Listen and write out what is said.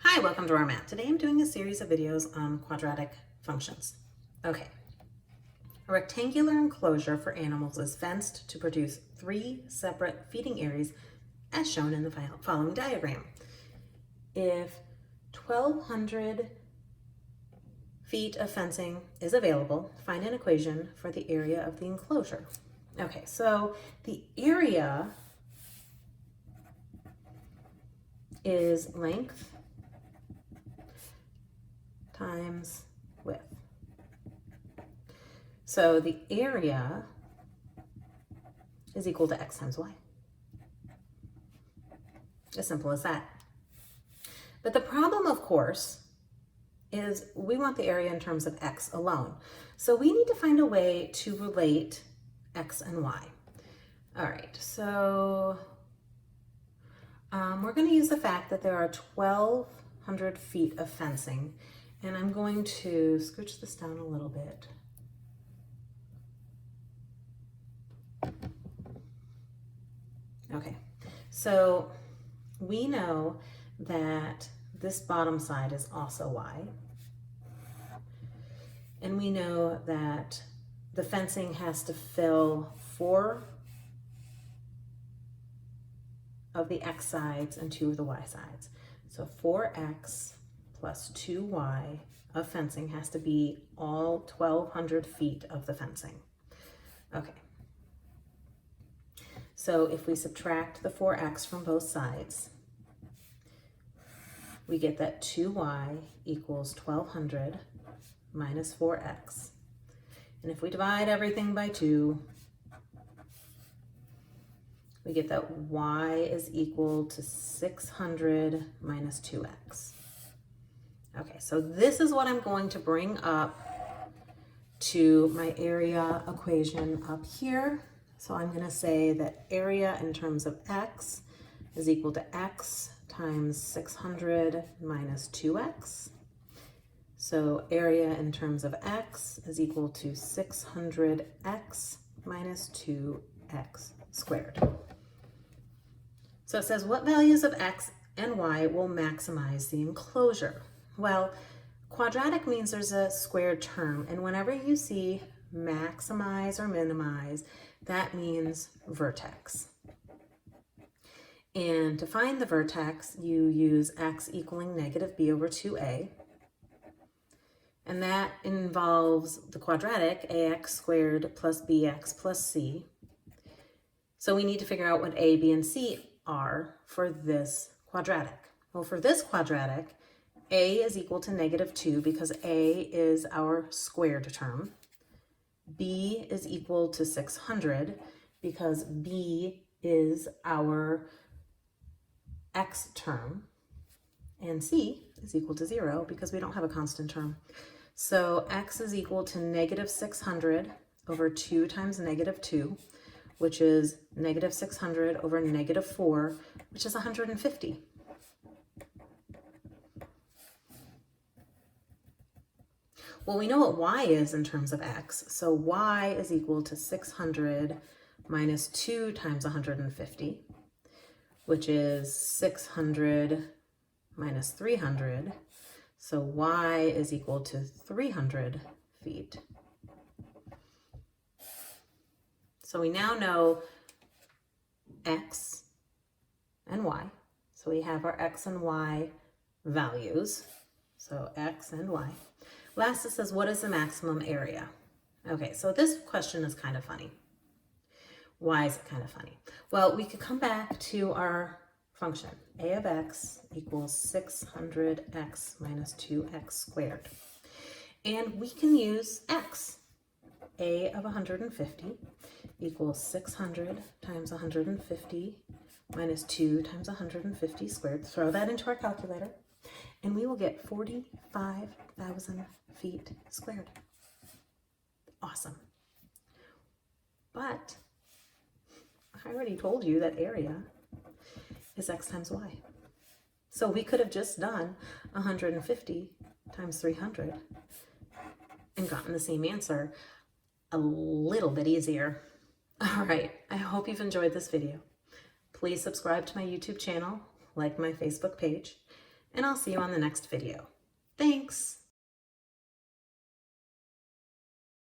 Hi, welcome to our math. Today I'm doing a series of videos on quadratic functions. Okay, a rectangular enclosure for animals is fenced to produce 3 separate feeding areas as shown in the following diagram. If 1,200 feet of fencing is available, find an equation for the area of the enclosure. Okay, so the area is length times width. So the area is equal to x times y. As simple as that. But the problem, of course, is we want the area in terms of x alone. So we need to find a way to relate x and y. All right, so we're going to use the fact that there are 1,200 feet of fencing, and I'm going to scooch this down a little bit. Okay, so we know that this bottom side is also y, and we know that the fencing has to fill 4 of the x sides and 2 of the y sides. So 4x plus 2y of fencing has to be all 1,200 feet of the fencing. Okay. So if we subtract the 4x from both sides, we get that 2y equals 1,200 minus 4x. And if we divide everything by 2, we get that y is equal to 600 minus 2x. Okay, so this is what I'm going to bring up to my area equation up here. So I'm going to say that area in terms of x is equal to x times 600 minus 2x. So area in terms of x is equal to 600x minus 2x squared. So it says, what values of x and y will maximize the enclosure? Well, quadratic means there's a squared term, and whenever you see maximize or minimize, that means vertex. And to find the vertex, you use x equaling negative b over 2a. And that involves the quadratic ax squared plus bx plus c. So we need to figure out what a, b, and c are for this quadratic. Well, for this quadratic, a is equal to negative 2 because a is our squared term. B is equal to 600 because b is our x term. And c is equal to 0 because we don't have a constant term. So x is equal to negative 600 over 2 times negative 2, which is negative 600 over negative 4, which is 150. Well, we know what y is in terms of x, so y is equal to 600 minus 2 times 150, which is 600 minus 300, so y is equal to 300 feet. So we now know x and y, so we have our x and y values, so x and y. Last, it says, what is the maximum area? Okay, so this question is kind of funny. Why is it kind of funny? Well, we could come back to our function. A of x equals 600x minus 2x squared. And we can use x. A of 150 equals 600 times 150 minus 2 times 150 squared. Throw that into our calculator, and we will get 45,000 feet squared. Awesome. But I already told you that area is x times y. So we could have just done 150 times 300 and gotten the same answer a little bit easier. All right, I hope you've enjoyed this video. Please subscribe to my YouTube channel, like my Facebook page, and I'll see you on the next video. Thanks!